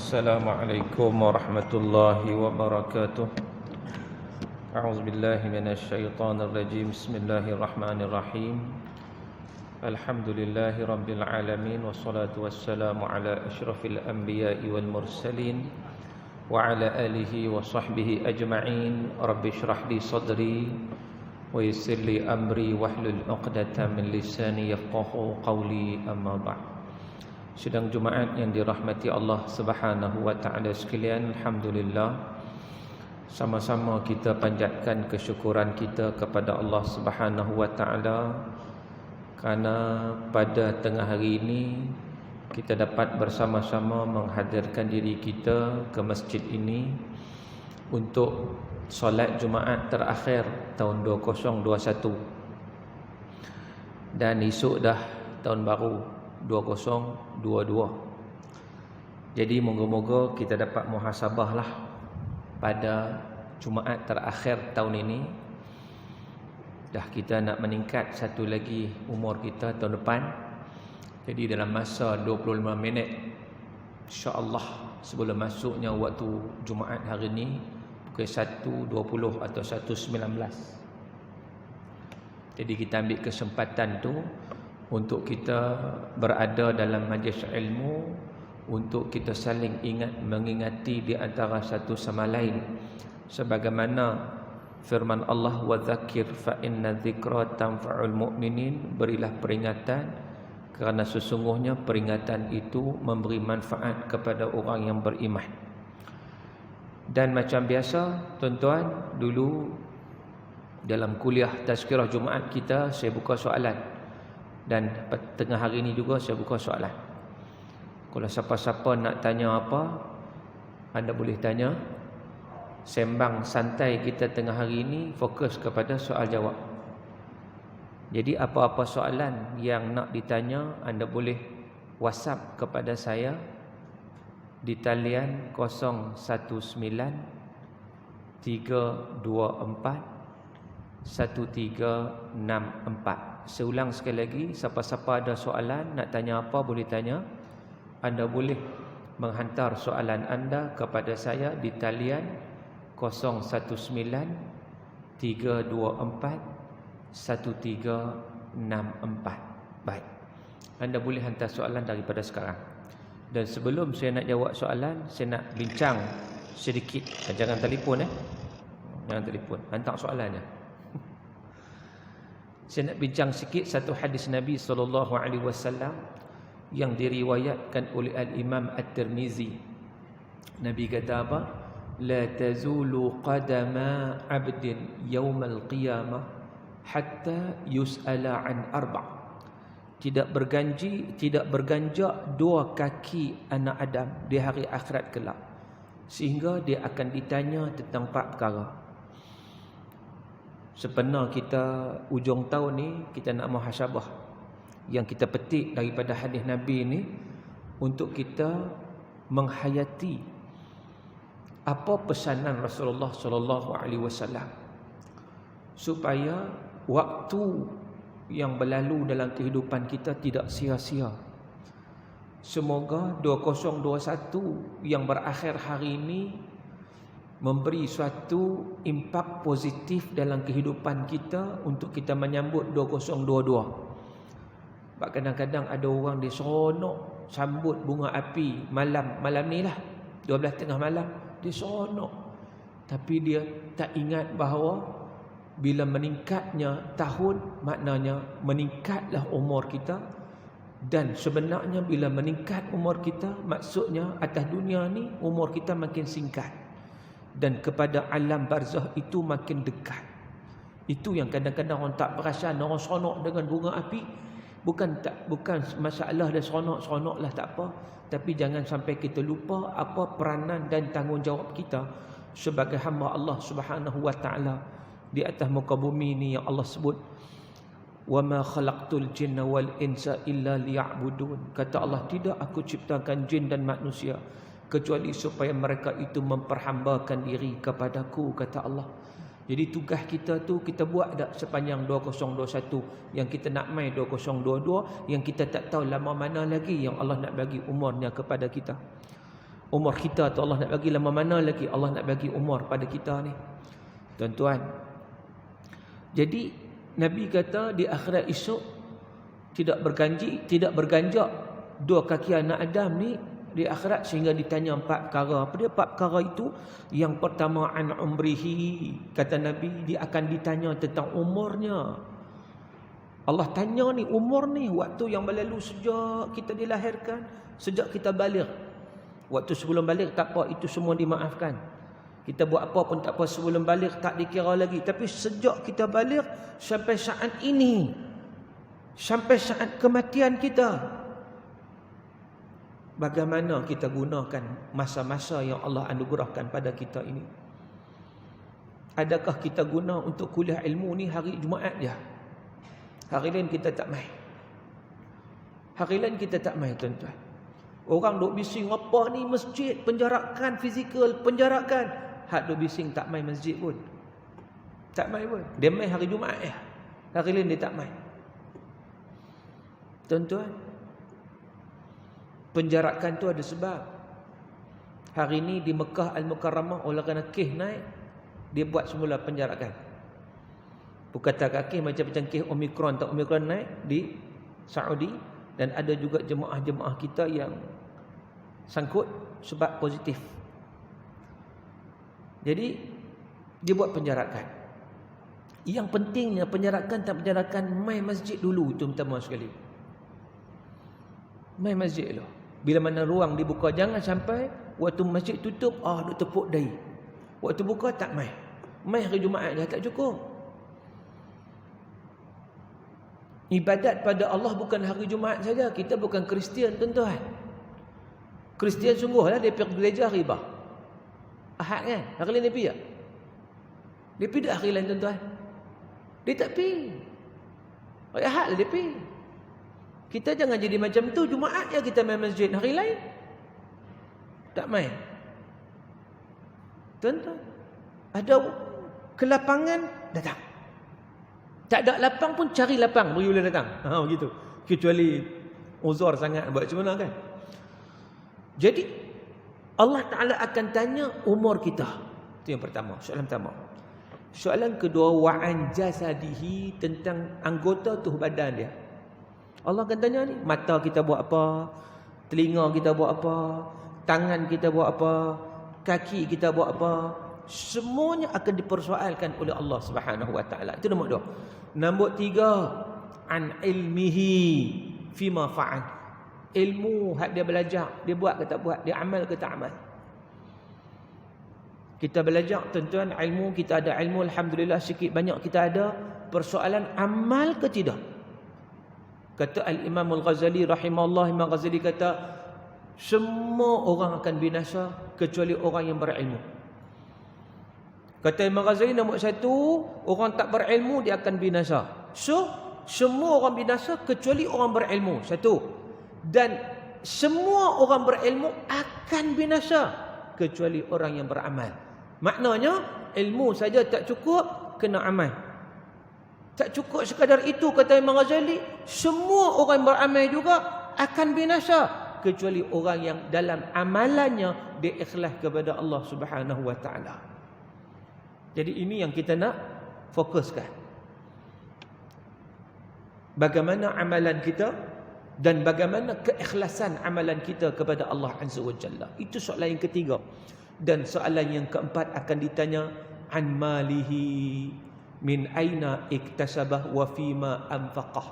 Assalamualaikum warahmatullahi wabarakatuh. A'udzu billahi minasyaitonir rajim. Bismillahirrahmanirrahim. Alhamdulillahi rabbil alamin wassalatu wassalamu ala asyrafil anbiya'i wal mursalin wa ala alihi wa sahbihi ajma'in. Rabbi shrah li sadri wa yassir li amri wahlul 'uqdatam min lisani yafqahu qawli, amma ba'd. Sidang Jumaat yang dirahmati Allah Subhanahu wa taala sekalian, alhamdulillah, sama-sama kita panjatkan kesyukuran kita kepada Allah Subhanahu wa taala kerana pada tengah hari ini kita dapat bersama-sama menghadirkan diri kita ke masjid ini untuk solat Jumaat terakhir tahun 2021, dan esok dah tahun baru 2022. Jadi moga-moga kita dapat muhasabahlah pada Jumaat terakhir tahun ini. Dah kita nak meningkat satu lagi umur kita tahun depan. Jadi dalam masa 25 minit insya-Allah sebelum masuknya waktu Jumaat hari ini pukul 1.20 atau 1.19. Jadi kita ambil kesempatan tu untuk kita berada dalam majlis ilmu, untuk kita saling ingat mengingati di antara satu sama lain, sebagaimana firman Allah, wa dzakir fa inna dzikra tanfa'ul mu'minin, berilah peringatan kerana sesungguhnya peringatan itu memberi manfaat kepada orang yang beriman. Dan macam biasa tuan-tuan, dulu dalam kuliah tazkirah Jumaat kita saya buka soalan, dan tengah hari ini juga saya buka soalan. Kalau siapa-siapa nak tanya apa, anda boleh tanya. Sembang santai kita tengah hari ini fokus kepada soal jawab. Jadi apa-apa soalan yang nak ditanya, anda boleh WhatsApp kepada saya di talian 019 324 1364. Seulang sekali lagi, siapa-siapa ada soalan nak tanya apa boleh tanya. Anda boleh menghantar soalan anda kepada saya di talian 019 324 1364. Baik, anda boleh hantar soalan daripada sekarang. Dan sebelum saya nak jawab soalan, saya nak bincang sedikit. Jangan telefon jangan telefon, hantar soalannya. Saya nak bincang sikit satu hadis Nabi SAW yang diriwayatkan oleh Al-Imam At-Tirmizi. Nabi kata apa? La tazulu qadama 'abdin yawmal qiyamah hatta yus'ala an arba'. Tidak berganjak dua kaki anak Adam di hari akhirat kelak, sehingga dia akan ditanya tentang 4 perkara. Sebenar kita ujung tahun ni kita nak muhasabah yang kita petik daripada hadis Nabi ni untuk kita menghayati apa pesanan Rasulullah sallallahu alaihi wasallam supaya waktu yang berlalu dalam kehidupan kita tidak sia-sia. Semoga 2021 yang berakhir hari ini memberi suatu impak positif dalam kehidupan kita untuk kita menyambut 2022. Sebab kadang-kadang ada orang dia seronok sambut bunga api malam ni lah, 12:30 malam, dia seronok. Tapi dia tak ingat bahawa bila meningkatnya tahun, maknanya meningkatlah umur kita. Dan sebenarnya bila meningkat umur kita, maksudnya atas dunia ni umur kita makin singkat, dan kepada alam barzah itu makin dekat. Itu yang kadang-kadang orang tak perasan. Orang seronok dengan bunga api, bukan masalah dia seronok-seronoklah, tak apa. Tapi jangan sampai kita lupa apa peranan dan tanggungjawab kita sebagai hamba Allah Subhanahu wa taala di atas muka bumi ni, yang Allah sebut, wa ma khalaqtul jinna wal insa illa liya'budun. Kata Allah, tidak aku ciptakan jin dan manusia kecuali supaya mereka itu memperhambakan diri kepadaku, kata Allah. Jadi tugas kita tu kita buat dah sepanjang 2021, yang kita nak mai 2022, yang kita tak tahu lama mana lagi yang Allah nak bagi umurnya kepada kita. Umur kita tu Allah nak bagi lama mana lagi Allah nak bagi umur pada kita ni, tuan-tuan. Jadi Nabi kata di akhirat esok tidak berganjak dua kaki anak Adam ni di akhirat sehingga ditanya 4 perkara. Apa dia 4 perkara itu? Yang pertama an umrihi, kata Nabi, dia akan ditanya tentang umurnya. Allah tanya ni umur ni, waktu yang berlalu sejak kita dilahirkan, sejak kita balik. Waktu sebelum balik tak apa, itu semua dimaafkan. Kita buat apa pun tak apa sebelum balik tak dikira lagi. Tapi sejak kita balik sampai saat ini, sampai saat kematian kita, bagaimana kita gunakan masa-masa yang Allah anugerahkan pada kita ini? Adakah kita guna untuk kuliah ilmu ni hari Jumaat je? Hari lain kita tak mai. Hari lain kita tak mai, tuan-tuan. Orang duk bising apa ni masjid, penjarakan fizikal, penjarakan. Hak duk bising tak mai masjid pun. Tak mai pun. Dia mai hari Jumaat je. Hari lain dia tak mai. Tuan-tuan, penjarakan tu ada sebab. Hari ni di Mekah Al-Mukarramah, oleh kerana kes naik, dia buat semula penjarakan. Bukan tak kes macam kes Omikron, tak Omikron naik di Saudi. Dan ada juga jemaah-jemaah kita yang sangkut sebab positif. Jadi dia buat penjarakan. Yang pentingnya penjarakan tak penjarakan, mai masjid dulu, itu pertama sekali. Mai masjid dulu. Bila mana ruang dibuka, jangan sampai waktu masjid tutup, duk tepuk dahi. Waktu buka tak mai. Mai hari Jumaat dah tak cukup. Ibadat pada Allah bukan hari Jumaat saja. Kita bukan Kristian, tuan-tuan. Kristian sungguhlah dia pergi gereja hari bah. Ahad kan? Hari lain dia pergi tak? Dia pergi tak hari lain, tuan-tuan? Dia tak pergi. Hari Ahad lah dia pergi. Kita jangan jadi macam tu. Jumaat je kita main masjid. Hari lain tak main. Tuan-tuan, ada kelapangan, datang. Tak ada lapang pun cari lapang, baru boleh datang. Begitu. Kecuali uzur sangat buat macam mana kan. Jadi Allah Ta'ala akan tanya umur kita. Itu yang pertama, soalan pertama. Soalan kedua, wa'an jasadihi, tentang anggota tubuh badan dia. Allah akan tanya ni, mata kita buat apa, telinga kita buat apa, tangan kita buat apa, kaki kita buat apa. Semuanya akan dipersoalkan oleh Allah Subhanahu wa taala. Itu nombor 2. Nombor 3, an ilmihi fima fa'al. Ilmu hak dia belajar, dia buat ke tak buat, dia amal ke tak amal. Kita belajar, tuan-tuan, ilmu, kita ada ilmu, alhamdulillah sikit banyak kita ada. Persoalan amal ke tidak? Kata Al-Imam Al-Ghazali rahimahullah, Imam Ghazali kata, semua orang akan binasa kecuali orang yang berilmu. Kata Imam Ghazali, nombor 1, orang tak berilmu dia akan binasa. So, semua orang binasa kecuali orang berilmu. 1. Dan semua orang berilmu akan binasa kecuali orang yang beramal. Maknanya, ilmu saja tak cukup, kena amal. Tak cukup sekadar itu, kata Imam Ghazali, semua orang beramal juga akan binasa kecuali orang yang dalam amalannya dia ikhlas kepada Allah Subhanahu wa taala. Jadi ini yang kita nak fokuskan. Bagaimana amalan kita dan bagaimana keikhlasan amalan kita kepada Allah Azza wa Jalla. Itu soalan yang ketiga. Dan soalan yang keempat akan ditanya an malihi, min aina iktasabah wa fima anfaqah.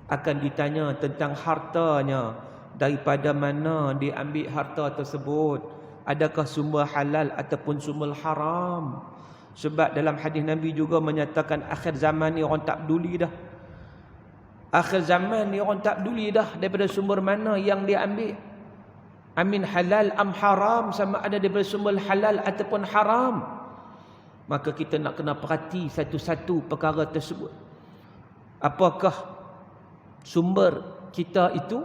Akan ditanya tentang hartanya, daripada mana dia ambil harta tersebut, adakah sumber halal ataupun sumber haram. Sebab dalam hadis Nabi juga menyatakan akhir zaman ni orang tak peduli dah. Akhir zaman ni orang tak peduli dah daripada sumber mana yang dia ambil. Amin halal am haram, sama ada daripada sumber halal ataupun haram. Maka kita nak kena perhati satu-satu perkara tersebut. Apakah sumber kita itu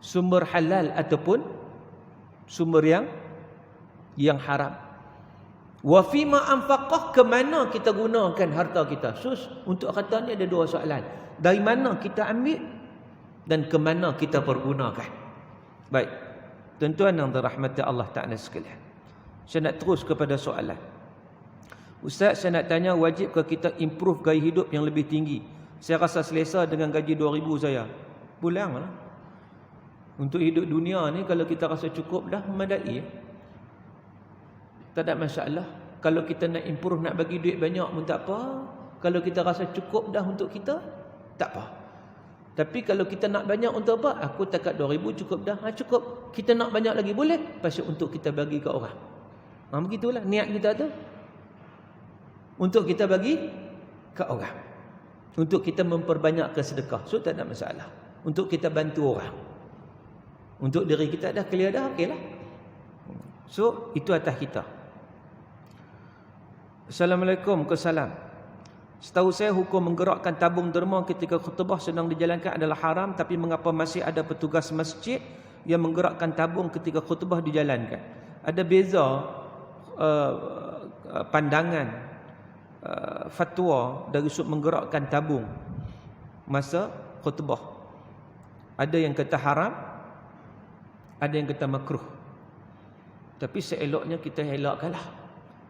sumber halal ataupun sumber yang haram. Wa fima anfaqah, ke mana kita gunakan harta kita. Untuk kata ni ada 2 soalan. Dari mana kita ambil dan ke mana kita pergunakan. Baik. Tuan-tuan yang dirahmati Allah Ta'ala sekalian, saya nak terus kepada soalan. Ustaz, saya nak tanya, wajib ke kita improve gaya hidup yang lebih tinggi? Saya rasa selesa dengan gaji 2,000 saya. Pulang lah. Untuk hidup dunia ni, kalau kita rasa cukup dah, memadai. Tak ada masalah. Kalau kita nak improve, nak bagi duit banyak pun tak apa. Kalau kita rasa cukup dah untuk kita, tak apa. Tapi kalau kita nak banyak untuk apa? Aku takat 2,000 cukup dah. Cukup. Kita nak banyak lagi boleh. Pasal untuk kita bagi ke orang. Begitulah niat kita tu. Untuk kita bagi ke orang. Untuk kita memperbanyakkan sedekah. So tak ada masalah. Untuk kita bantu orang. Untuk diri kita dah clear dah, okeylah. So itu atas kita. Assalamualaikum. Kesalam. Setahu saya, hukum menggerakkan tabung derma ketika khutbah sedang dijalankan adalah haram, tapi mengapa masih ada petugas masjid yang menggerakkan tabung ketika khutbah dijalankan? Ada beza pandangan fatwa dari sudut menggerakkan tabung masa khutbah. Ada yang kata haram, ada yang kata makruh. Tapi seeloknya kita elakkanlah.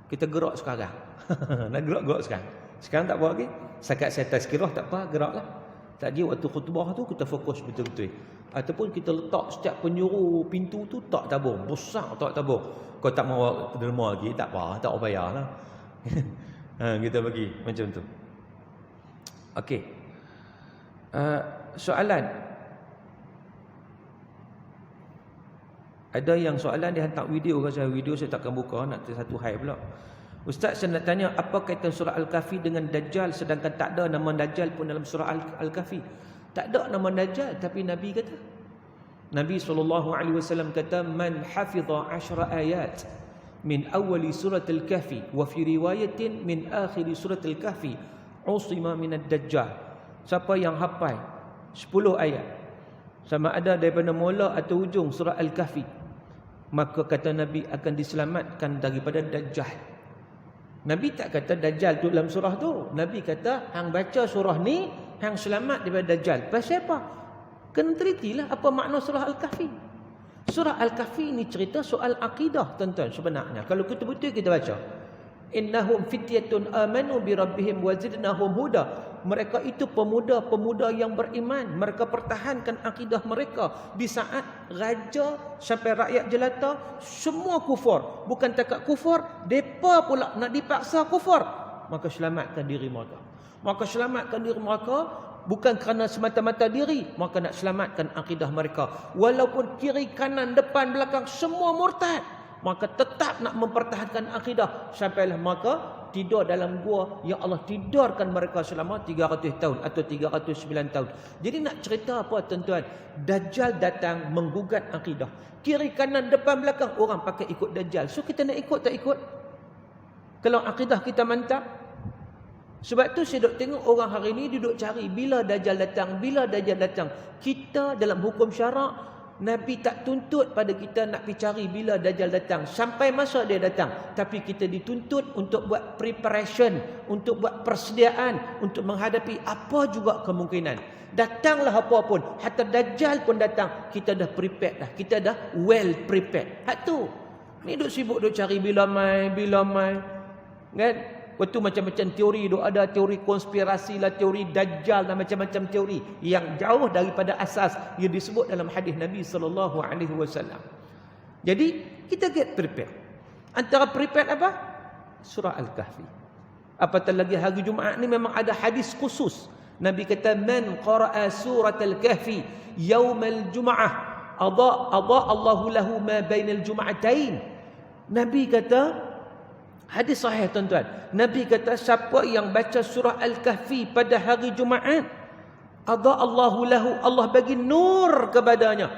Kita gerak sekarang. Nak gerak sekarang. Sekarang tak apa lagi. Sekat saya tazkirah tak apa, geraklah. Tadi waktu khutbah tu kita fokus betul-betul. Ataupun kita letak setiap penjuru pintu tu tak tabung, besar tak tabung. Kau tak mau derma lagi, tak apa, tak payahlah. Kita bagi macam tu. Okey. Soalan. Ada yang soalan dia hantar video ke saya. Video saya takkan buka, nak satu hai pula. Ustaz, saya nak tanya, apa kaitan surah Al-Kahfi dengan Dajjal, sedangkan tak ada nama Dajjal pun dalam surah Al-Kahfi? Tak ada nama Dajjal, tapi Nabi kata. Nabi SAW kata, man hafidha 10 ayat min awali surat Al-Kahfi wa fi riwayatin min akhiri surat Al-Kahfi usima min ad-Dajjal. Siapa yang hafal 10 ayat, sama ada daripada mula atau hujung surah Al-Kahfi, maka kata Nabi akan diselamatkan daripada Dajjal. Nabi tak kata Dajjal tu dalam surah tu. Nabi kata, hang baca surah ni, hang selamat daripada Dajjal. Pasal apa? Kena telitilah apa makna surah Al-Kahfi. Surah Al-Kahfi ni cerita soal akidah, tuan-tuan, sebenarnya. Kalau betul-betul kita baca. Innahum fityatun amanu bi rabbihim wa zidnahum huda. Mereka itu pemuda-pemuda yang beriman. Mereka pertahankan akidah mereka di saat raja sampai rakyat jelata semua kufur. Bukan takat kufur, depa pula nak dipaksa kufur. Maka selamatkan diri mereka. Maka selamatkan diri mereka bukan kerana semata-mata diri, maka nak selamatkan akidah mereka. Walaupun kiri, kanan, depan, belakang semua murtad, maka tetap nak mempertahankan akidah sampailah maka tidur dalam gua yang Allah tidurkan mereka selama 300 tahun atau 309 tahun. Jadi nak cerita apa, tuan-tuan? Dajjal datang menggugat akidah. Kiri, kanan, depan, belakang orang pakai ikut Dajjal. So kita nak ikut tak ikut? Kalau akidah kita mantap. Sebab tu saya duk tengok orang hari ni duduk cari bila Dajjal datang, bila Dajjal datang. Kita dalam hukum syarak, Nabi tak tuntut pada kita nak pergi cari bila Dajjal datang. Sampai masa dia datang. Tapi kita dituntut untuk buat preparation, untuk buat persediaan, untuk menghadapi apa juga kemungkinan. Datanglah apa pun. Hatta Dajjal pun datang. Kita dah prepared dah. Kita dah well prepared. Hak tu. Ni duk sibuk duk cari bila mai. Kan? Waktu macam-macam teori duk ada, teori konspirasi lah, teori Dajjal dan macam-macam teori yang jauh daripada asas yang disebut dalam hadis Nabi SAW. Jadi kita get prepared. Antara prepared apa? Surah Al-Kahfi. Apatah lagi hari Jumaat ni memang ada hadis khusus. Nabi kata, man qara'a surat Al-Kahfi yaumal Jum'ah adha Allahu lahu ma bainal Jum'atain. Nabi kata, hadis sahih, tuan-tuan. Nabi kata, siapa yang baca surah Al-Kahfi pada hari Jumaat, adha Allahu lahu, Allah bagi nur kepadanya,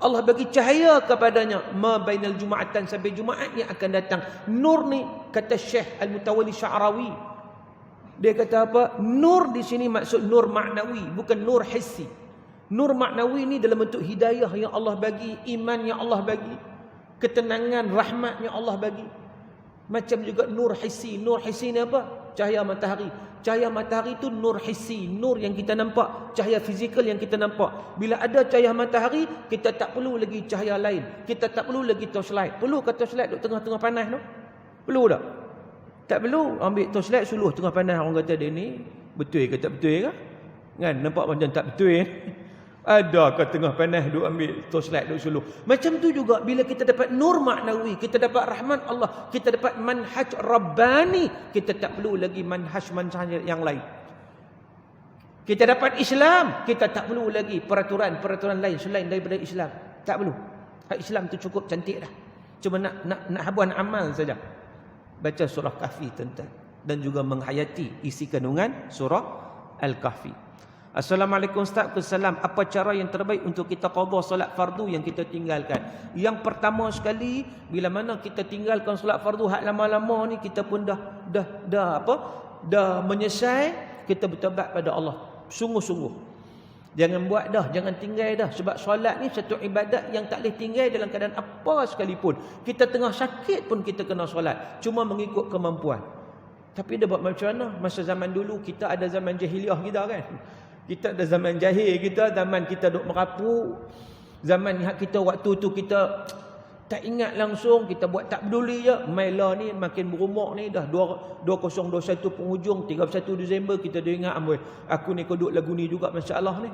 Allah bagi cahaya kepadanya, ma bainal Jum'atan, sampai Jumaat yang akan datang. Nur ni, kata Syekh Al-Mutawalli Sya'rawi, dia kata apa? Nur di sini maksud nur maknawi, bukan nur hissi. Nur maknawi ni dalam bentuk hidayah yang Allah bagi, iman yang Allah bagi, ketenangan, rahmat yang Allah bagi. Macam juga nur hissi. Nur hissi ni apa? Cahaya matahari. Cahaya matahari itu nur hissi, nur yang kita nampak, cahaya fizikal yang kita nampak. Bila ada cahaya matahari, kita tak perlu lagi cahaya lain. Kita tak perlu lagi torchlight. Perlu ke torchlight duduk tengah-tengah panas tu? Perlu tak? Tak perlu. Ambil torchlight suluh tengah panas. Orang kata dia ni betul ke tak betul ke? Kan nampak macam tak betul. Ada ke tengah panas duk ambil torchlight duk suluh. Macam tu juga bila kita dapat nur maknawi, kita dapat rahmat Allah, kita dapat manhaj rabbani, kita tak perlu lagi manhaj yang lain. Kita dapat Islam, kita tak perlu lagi peraturan lain selain daripada Islam. Tak perlu. Hak Islam tu cukup cantik dah. Cuma nak habuan amal saja. Baca surah Kahfi tentang dan juga menghayati isi kandungan surah Al-Kahfi. Assalamualaikum Ustaz. Assalam. Apa cara yang terbaik untuk kita qada solat fardu yang kita tinggalkan? Yang pertama sekali, bila mana kita tinggalkan solat fardu hak lama-lama ni, kita pun dah menyesal, kita bertaubat pada Allah sungguh-sungguh. Jangan buat dah, jangan tinggal dah, sebab solat ni satu ibadat yang tak boleh tinggal dalam keadaan apa sekalipun. Kita tengah sakit pun kita kena solat, cuma mengikut kemampuan. Tapi dia buat macam mana? Masa zaman dulu kita ada zaman jahiliah kita kan. Kita ada zaman jahil kita, zaman kita duk merapu, zaman kita waktu tu kita tak ingat langsung, kita buat tak peduli je. Mailah ni makin berumur ni dah 2021 penghujung, 31 Disember kita dah ingat amboi, aku ni kodok lagu ni juga masalah ni.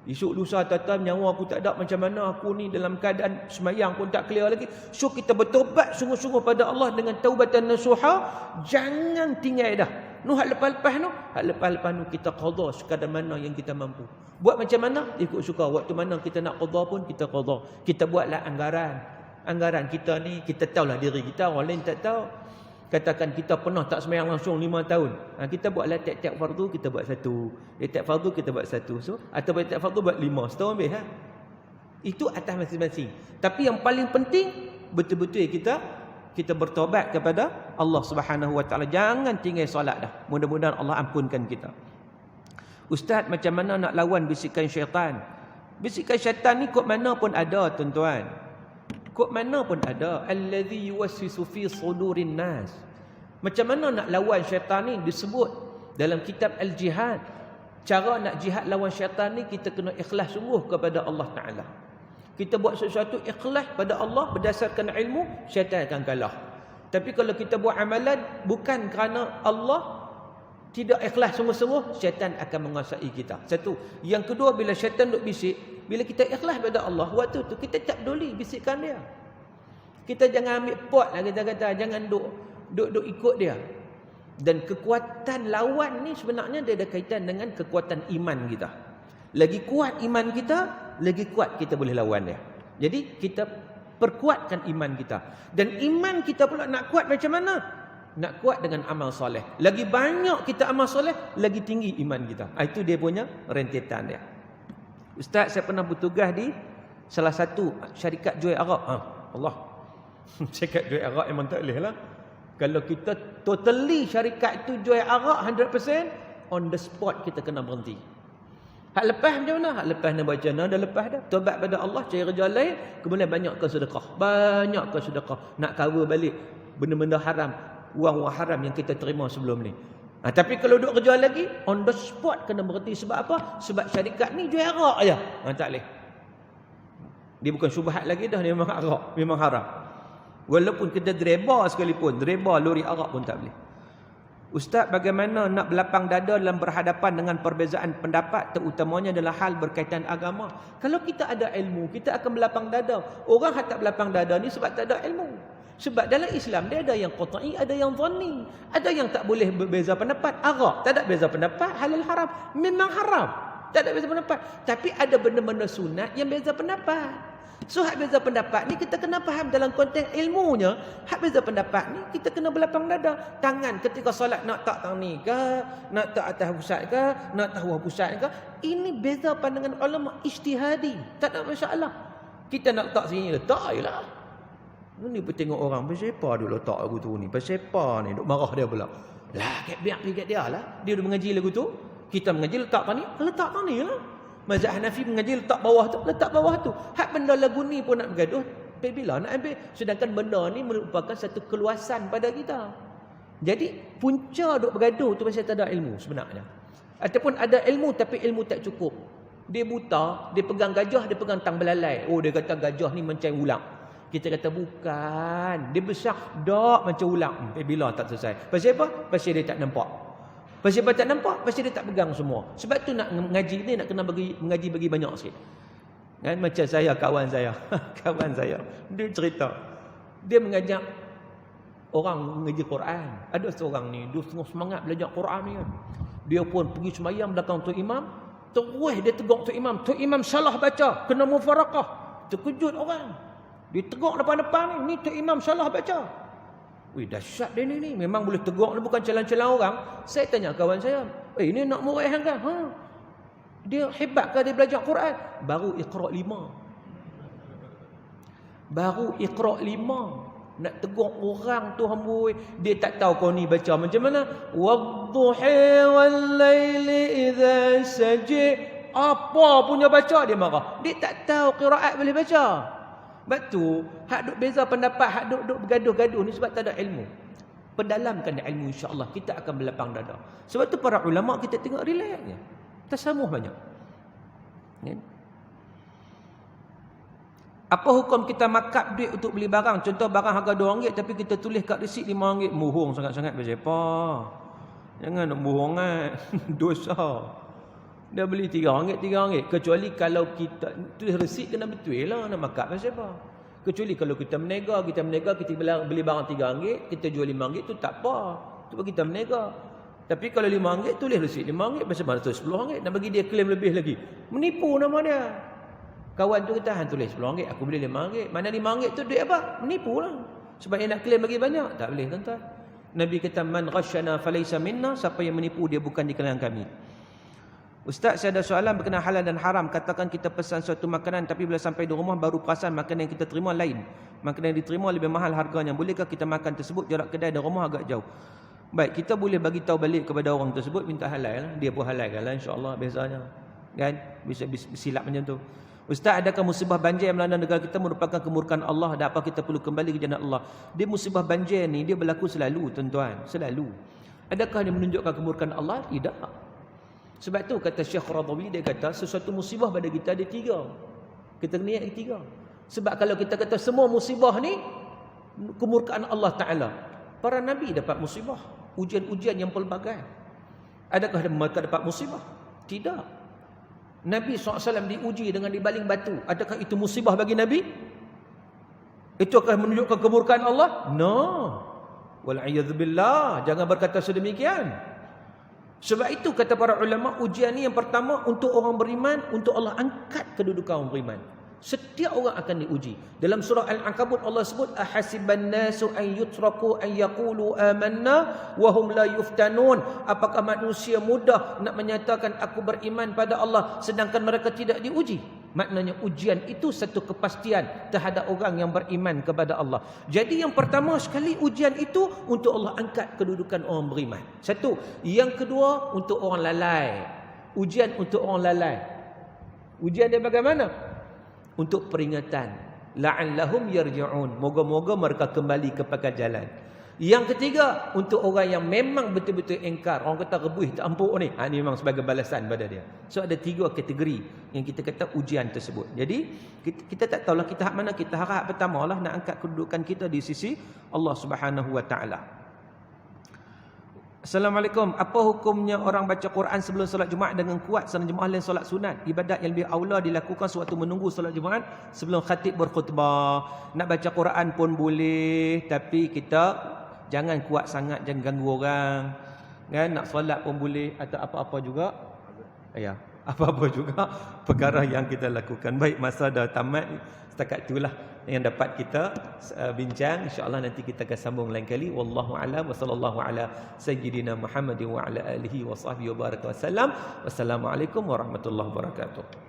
Esok lusa tatam nyawa aku tak ada, macam mana aku ni dalam keadaan semayang pun tak clear lagi. So kita bertobat sungguh-sungguh pada Allah dengan taubatan nasuha, jangan tinggal dah. Hak lepas-lepas nu kita qada sekadar mana yang kita mampu. Buat macam mana? Ikut suka. Waktu mana kita nak qada pun kita qada. Kita buatlah anggaran kita ni, kita tahulah diri kita, orang lain tak tahu. Katakan kita pernah tak sembahyang langsung 5 tahun. Kita buatlah tiap-tiap fardu kita buat satu. Tiap fardu kita buat satu. So, atau tiap fardu buat 5. Setahun habis ha. Itu atas masing-masing. Tapi yang paling penting betul-betul kita bertaubat kepada Allah Subhanahu Wa Taala. Jangan tinggal solat dah. Mudah-mudahan Allah ampunkan kita. Ustaz, macam mana nak lawan bisikan syaitan? Bisikan syaitan ni kok mana pun ada, tuan-tuan. Kok mana pun ada. Allazi yuwaswisu fi sudurin nas. Macam mana nak lawan syaitan ni? Disebut dalam kitab Al-Jihad. Cara nak jihad lawan syaitan ni, kita kena ikhlas sungguh kepada Allah Ta'ala. Kita buat sesuatu ikhlas pada Allah berdasarkan ilmu, syaitan akan kalah. Tapi kalau kita buat amalan bukan kerana Allah, tidak ikhlas sungguh-sungguh, syaitan akan menguasai kita. Satu. Yang kedua, bila syaitan duk bisik, bila kita ikhlas pada Allah, waktu tu kita tak peduli bisikan dia. Kita jangan ambil pot lah, kita kata jangan duk ikut dia. Dan kekuatan lawan ni sebenarnya dia ada kaitan dengan kekuatan iman kita. Lagi kuat iman kita, lagi kuat kita boleh lawan dia. Jadi kita perkuatkan iman kita. Dan iman kita pula nak kuat macam mana? Nak kuat dengan amal soleh. Lagi banyak kita amal soleh, lagi tinggi iman kita. Itu dia punya rentetan dia. Ustaz, saya pernah bertugas di salah satu syarikat jual arak. Allah. Syarikat jual arak memang tak boleh lah. Kalau kita totally syarikat itu jual arak 100%, on the spot kita kena berhenti. Hak lepas macam mana? Hak lepas nak baca dah lepas dah. Taubat pada Allah, cari kerja lain, kemudian banyak ke sedekah. Banyak ke sedekah. Nak cover balik benda-benda haram, wang-wang haram yang kita terima sebelum ni. Tapi kalau duduk kerja lagi, on the spot kena berhenti. Sebab apa? Sebab syarikat ni jual arak aja. Tak boleh. Dia bukan syubhat lagi dah, dia memang arak, memang haram. Walaupun kita driver sekalipun, driver lori arak pun tak boleh. Ustaz, bagaimana nak berlapang dada dalam berhadapan dengan perbezaan pendapat, terutamanya dalam hal berkaitan agama? Kalau kita ada ilmu, kita akan berlapang dada. Orang yang tak berlapang dada ni sebab tak ada ilmu. Sebab dalam Islam dia ada yang qat'i, ada yang dhanni. Ada yang tak boleh berbeza pendapat. Arak tak ada beza pendapat, halal haram. Memang haram. Tak ada beza pendapat. Tapi ada benda-benda sunat yang beza pendapat. So hak beza pendapat ni kita kena faham dalam konteks ilmunya. Hak beza pendapat ni kita kena berlapang dada. Tangan ketika solat nak tak tang ni ke, nak tak atas pusat ke, nak tahu pusat ke, ini beza pandangan ulama ijtihadi. Tak ada masalah. Kita nak letak sini letak jelah. Ni pun tengok orang bersepa duk letak lagu tu ni. Bersepa ni duk marah dia pula. Lah biar pergi kat dia lah. Dia duk mengaji lagu tu. Kita mengaji letak tang ni, letak tang ni lah. Mazhab Hanafi mengaji letak bawah tu, letak bawah tu. Hak benda lagu ni pun nak bergaduh, bila nak ambil. Sedangkan benda ni merupakan satu keluasan pada kita. Jadi punca duk bergaduh tu pasal tak ada ilmu sebenarnya. Ataupun ada ilmu tapi ilmu tak cukup. Dia buta, dia pegang gajah, dia pegang tang belalai. Oh, dia kata gajah ni macam ulang. Kita kata bukan. Dia besar dak macam ulang. Bila tak selesai. Pasal apa? Pasal dia tak nampak. Pasal apa tak nampak? Pasal dia tak pegang semua. Sebab tu nak mengaji ni nak kena mengaji bagi banyak sikit. Kan macam saya, kawan saya. Kawan saya. Dia cerita. Dia mengajak orang mengaji Quran. Ada seorang ni, dia tengah semangat belajar Quran ni kan. Dia pun pergi sembahyang belakang tu imam. Terus dia tegur tu imam. Tu imam salah baca. Kena mufarakah. Terkejut orang. Dia tegur depan-depan ni. Ni tu imam salah baca. Wih, dahsyat dia ni. Memang boleh tegur ni, bukan calan-calan orang. Saya tanya kawan saya. Ini nak murid hang kan? Dia hebat ke dia belajar Quran? Baru Iqra' 5. Baru Iqra' 5. Nak tegur orang tu hambui. Dia tak tahu kau ni baca macam mana. Wadduhi wal-laili idza saji. Apa punya baca dia marah. Dia tak tahu qiraat boleh baca. Sebab tu, hak duk beza pendapat, hak duk bergaduh-gaduh ni sebab tak ada ilmu. Perdalamkan ilmu insya-Allah, kita akan berlapang dada. Sebab tu para ulama kita tengok relax je. Tasamuh banyak. Ya? Apa hukum kita markup duit untuk beli barang? Contoh barang harga RM2 tapi kita tulis kat resit RM5. Bohong sangat-sangat pasal apa? Jangan nak bohong kan. Dosa. Dia beli RM3. Kecuali kalau kita tulis resit kena betul lah nak markup pasal apa. Kecuali kalau kita menega, kita beli barang RM3, kita jual RM5 tu tak apa. Tu bagi kita menega. Tapi kalau RM5 tulis resit RM5 pasal mana tu RM10 nak bagi dia klaim lebih lagi. Menipu nama dia. Kawan tu kata, "Han tulis RM10, aku beli RM5. Mana RM5 tu duit apa? Menipu lah. Sebab dia nak klaim bagi banyak. Tak boleh tuan-tuan. Nabi kata, "Man ghasyana falaysa minna." Siapa yang menipu dia bukan di kalangan kami. Ustaz, saya ada soalan berkenaan halal dan haram. Katakan kita pesan suatu makanan tapi bila sampai di rumah baru perasan makanan yang kita terima lain. Makanan yang diterima lebih mahal harganya. Bolehkah kita makan tersebut jarak kedai dan rumah agak jauh? Baik, kita boleh bagi tahu balik kepada orang tersebut minta halal lah. Dia pun halalkan lah insya-Allah biasanya. Kan? Bisa silap macam tu. Ustaz, adakah musibah banjir yang melanda negara kita merupakan kemurkaan Allah dan apa kita perlu kembali ke jannah Allah? Dia musibah banjir ni dia berlaku selalu tuan-tuan, selalu. Adakah dia menunjukkan kemurkaan Allah? Tidak. Sebab tu kata Syekh Radhawi, dia kata sesuatu musibah pada kita ada 3. Kita kena ingat 3. Sebab kalau kita kata semua musibah ni kemurkaan Allah Ta'ala. Para Nabi dapat musibah. Ujian-ujian yang pelbagai. Adakah mereka dapat musibah? Tidak. Nabi SAW diuji dengan dibaling batu. Adakah itu musibah bagi Nabi? Itu akan menunjukkan kemurkaan Allah? No. Wal'iyadzubillah. Jangan berkata sedemikian. Sebab itu kata para ulama, ujian ni yang pertama untuk orang beriman, untuk Allah angkat kedudukan orang beriman. Setiap orang akan diuji. Dalam surah Al-Ankabut Allah sebut ahasiban nasu an yutraku an yaqulu amanna wa hum la yuftanun. Apakah manusia mudah nak menyatakan aku beriman pada Allah sedangkan mereka tidak diuji? Maknanya ujian itu satu kepastian terhadap orang yang beriman kepada Allah. Jadi yang pertama sekali ujian itu untuk Allah angkat kedudukan orang beriman. Satu. Yang kedua untuk orang lalai. Ujian untuk orang lalai. Ujian dia bagaimana? Untuk peringatan, la'allahum yarji'un, moga-moga mereka kembali kepada jalan. Yang ketiga, untuk orang yang memang betul-betul engkar, orang kata rebuih tak empuk ni, ini memang sebagai balasan pada dia. So ada 3 kategori yang kita kata ujian tersebut. Jadi kita tak tahulah kita hak mana. Kita harap pertama lah nak angkat kedudukan kita di sisi Allah Subhanahu wa taala. Assalamualaikum. Apa hukumnya orang baca Quran sebelum solat Jumaat dengan kuat serta jemaah lain solat sunat? Ibadat yang lebih aula dilakukan sewaktu menunggu solat Jumaat sebelum khatib berkhutbah. Nak baca Quran pun boleh, tapi kita jangan kuat sangat, jangan ganggu orang. Kan? Nak solat pun boleh atau apa-apa juga. Ya, apa-apa juga perkara yang kita lakukan. Baik, masa dah tamat. Setakat itulah yang dapat kita bincang. InsyaAllah nanti kita akan sambung lain kali. Wallahu a'lam wa sallallahu ala sayyidina Muhammadin wa ala alihi wa sahbihi wa baraka wa sallam. Wassalamualaikum warahmatullahi wabarakatuh.